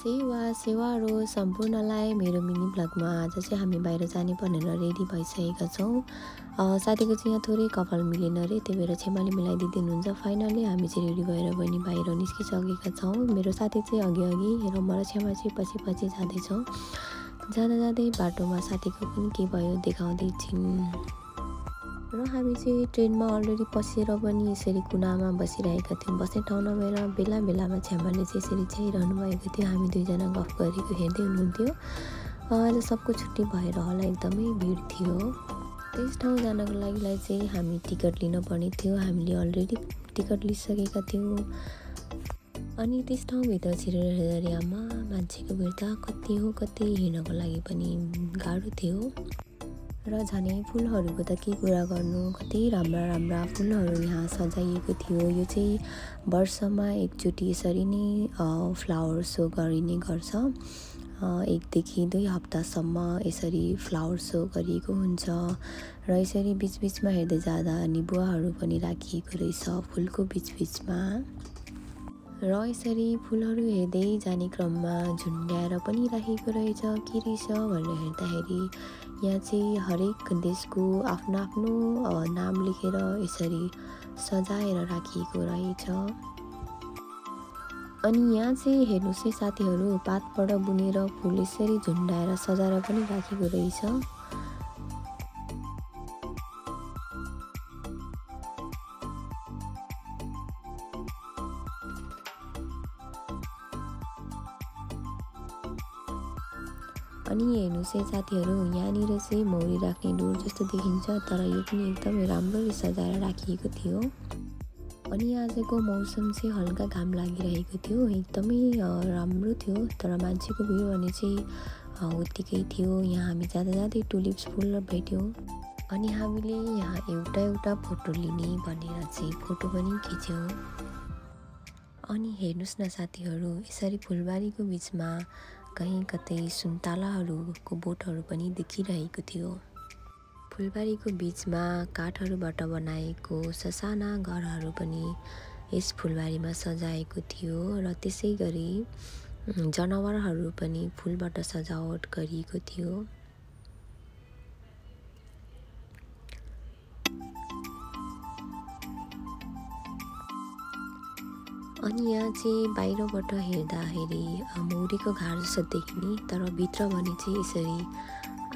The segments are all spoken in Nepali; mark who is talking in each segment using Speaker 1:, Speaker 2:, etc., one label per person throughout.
Speaker 1: सेवारो सम्पूर्णलाई मेरो मिनी ब्लगमा आज चाहिँ हामी बाहिर जाने भनेर रेडी भइसकेका छौँ। साथीको चाहिँ यहाँ थोरै कपाल मिलेन रे, त्यही भएर छेमाले मिलाइदिनुहुन्छ। फाइनली हामी चाहिँ रेडी भएर पनि बाहिर निस्किसकेका छौँ। मेरो साथी चाहिँ अघि र म र छेमा चाहिँ पछि जाँदैछौँ। जाँदै बाटोमा साथीको पनि के भयो देखाउँदै छिन्। र हामी चाहिँ ट्रेनमा अलरेडी पसेर पनि यसरी कुनामा बसिरहेका थियौँ। बस्ने ठाउँ नभएर बेलामा छ्यामाले चाहिँ यसरी चाहिरहनु भएको थियो। हामी दुईजना गफ गरेको हेर्दै हुनुहुन्थ्यो। आज सबको छुट्टी भएर होला एकदमै भिड थियो। त्यस ठाउँ जानको लागि चाहिँ हामी टिकट लिनुपर्ने थियो। हामीले अलरेडी टिकट लिइसकेका थियौँ। अनि त्यस ठाउँभित्र छिरेर हेर्दामा मान्छेको भिड त कति हिँड्नको लागि पनि गाह्रो थियो। र झनै फुलहरूको त के कुरा गर्नु, कति राम्रा फुलहरू यहाँ सजाइएको थियो। यो चाहिँ वर्षमा एकचोटि यसरी नै फ्लावर सो गरिने गर्छ। 1 देखि 2 हप्तासम्म यसरी फ्लावर सो गरिएको हुन्छ। र यसरी बिचमा हेर्दै जाँदा निबुवाहरू पनि राखिएको रहेछ फुलको बिचमा। र यसरी फुलहरू हेर्दै जाने क्रममा झुन्ड्याएर पनि राखेको रहेछ। के रहेछ भनेर हेर्दाखेरि यहाँ चाहिँ हरेक देशको आफ्नो नाम लेखेर यसरी सजाएर राखिएको रहेछ। अनि यहाँ चाहिँ हेर्नुहोस् है साथीहरू, पातबाट बुनेर फुल यसरी झुन्डाएर सजाएर पनि राखेको रहेछ। अनि हेर्नुहोस् है साथीहरू, यहाँनिर चाहिँ मौरी राख्ने डोर जस्तो देखिन्छ, तर यो पनि एकदमै राम्ररी सजाएर राखिएको थियो। अनि आजको मौसम चाहिँ हल्का घाम लागिरहेको थियो, एकदमै राम्रो थियो। तर मान्छेको भिड भने चाहिँ उत्तिकै थियो। यहाँ हामी जाँदै टुलिप्स फुल भेट्यौँ। अनि हामीले यहाँ एउटा फोटो लिने भनेर चाहिँ फोटो पनि खिच्यौँ। अनि हेर्नुहोस् न साथीहरू, यसरी फुलबारीको बिचमा कहीँ कतै सुन्तलाहरूको बोटहरू पनि देखिरहेको थियो। फुलबारीको बिचमा काठहरूबाट बनाएको ससाना घरहरू पनि यस फुलबारीमा सजाएको थियो। र त्यसै गरी जनावरहरू पनि फुलबाट सजावट गरिएको थियो। अनि यहाँ चाहिँ बाहिरबाट हेर्दाखेरि मौरीको घार जस्तो देखिने, तर भित्र भने चाहिँ यसरी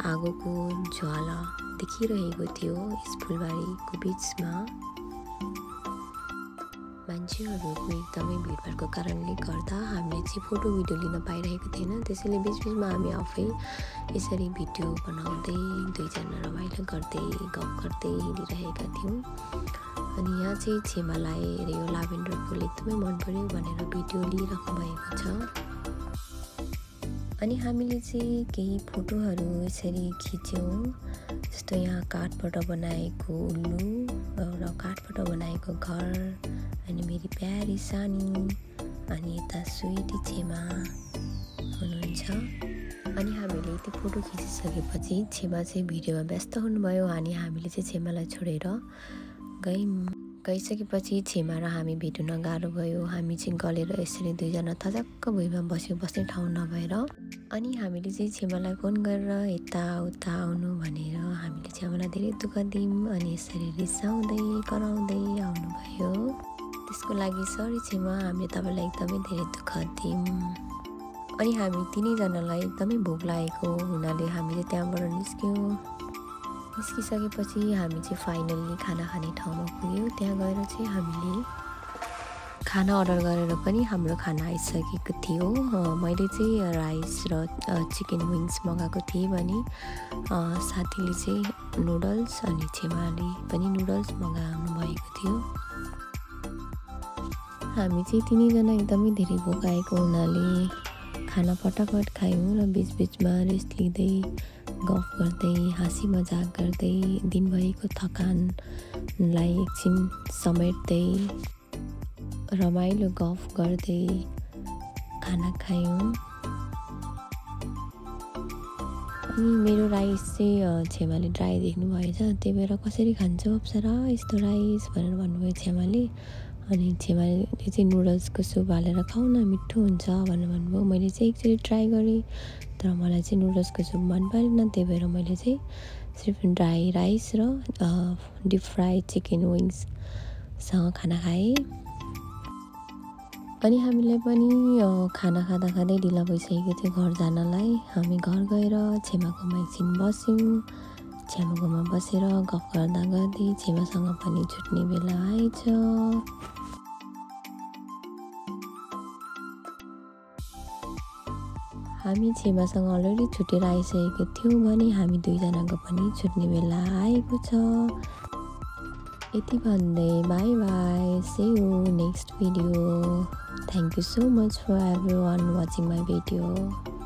Speaker 1: आगोको ज्वाला देखिरहेको थियो यस फुलबारीको बिचमा। मान्छेहरूको एकदमै भिडभाडको कारणले गर्दा हामीले चाहिँ फोटो भिडियो लिन पाइरहेको थिएन। त्यसैले बिचमा हामी आफै यसरी भिडियो बनाउँदै दुईजना रमाइलो गर्दै गफ गर्दै हिँडिरहेका थियौँ। अनि यहाँ चाहिँ छेमालाई यो लाभेन्डर फुल एकदमै मन पर्यो भनेर भिडियो लिइराख्नु भएको छ। अनि हामीले चाहिँ केही फोटोहरू यसरी खिच्यौँ। जस्तो यहाँ काठबाट बनाएको उल्लु र काठबाट बनाएको घर, अनि मेरी प्यारी सानी, अनि यता स्विटी छेमा हुनुहुन्छ। अनि हामीले त्यो फोटो खिचिसकेपछि छेमा चाहिँ भिडियोमा व्यस्त हुनुभयो। अनि हामीले चाहिँ छेमालाई छोडेर गइसकेपछि छेमा र हामी भेट्न गाह्रो भयो। हामी चाहिँ गलेर यसरी दुईजना थचक्क भुइँमा बस्यौँ, बस्ने ठाउँ नभएर। अनि हामीले चाहिँ छेमालाई फोन गरेर यताउता आउनु भनेर हामीले छेमालाई धेरै दुःख दियौँ। अनि यसरी रिसाउँदै कराउँदै आउनुभयो। त्यसको लागि सरी छेमा, हामीले तपाईँलाई एकदमै धेरै दुःख दियौँ। अनि हामी तिनैजनालाई एकदमै भोक लागेको हुनाले हामी चाहिँ त्यहाँबाट निस्किसकेपछि हामी चाहिँ फाइनल्ली खाना खाने ठाउँमा पुग्यौँ। त्यहाँ गएर चाहिँ हामीले खाना अर्डर गरेर पनि हाम्रो खाना आइसकेको थियो। मैले चाहिँ राइस र चिकन विङ्स मगाएको थिएँ भने साथीले चाहिँ नुडल्स, अनि छेमाले पनि नुडल्स मगाउनु भएको थियो। हामी चाहिँ तिनैजना एकदमै धेरै भोक आएको हुनाले खाना फटाफट खायौँ र बिचमा रेस्ट लिँदै गफ गर्दै हाँसी मजाक गर्दै दिनभरिको थकानलाई एकछिन समेट्दै रमाइलो गफ गर्दै खाना खायौँ। अनि मेरो राइस चाहिँ छेमाले ड्राई देख्नु भएछ, त्यही भएर कसरी खान्छौ अप्सरा यस्तो राइस भनेर भन्नुभयो छेमाले। अनि छेमाले चाहिँ नुडल्सको सुप हालेर खाऊ न मिठो हुन्छ भनेर भन्नुभयो। मैले चाहिँ एकचोटि ट्राई गरेँ, तर मलाई चाहिँ नुडल्सको सुप मन परेन। त्यही भएर मैले चाहिँ सिर्फ ड्राई राइस र डिप फ्राई चिकन विङ्ससँग खाना खाएँ। अनि हामीलाई पनि खाना खाँदै ढिला भइसकेको थियो घर जानलाई। हामी घर गएर छेमाकोमा एकछिन बस्यौँ। छेमाकोमा बसेर गफ गर्दै छेमासँग पनि छुट्ने बेला आएछ। हामी छेमासँग अलरेडी छुटेर आइसकेको थियौँ भने हामी दुईजनाको पनि छुट्ने बेला आएको छ। यति भन्दै bye bye, see you next video. Thank you so much for everyone watching my video.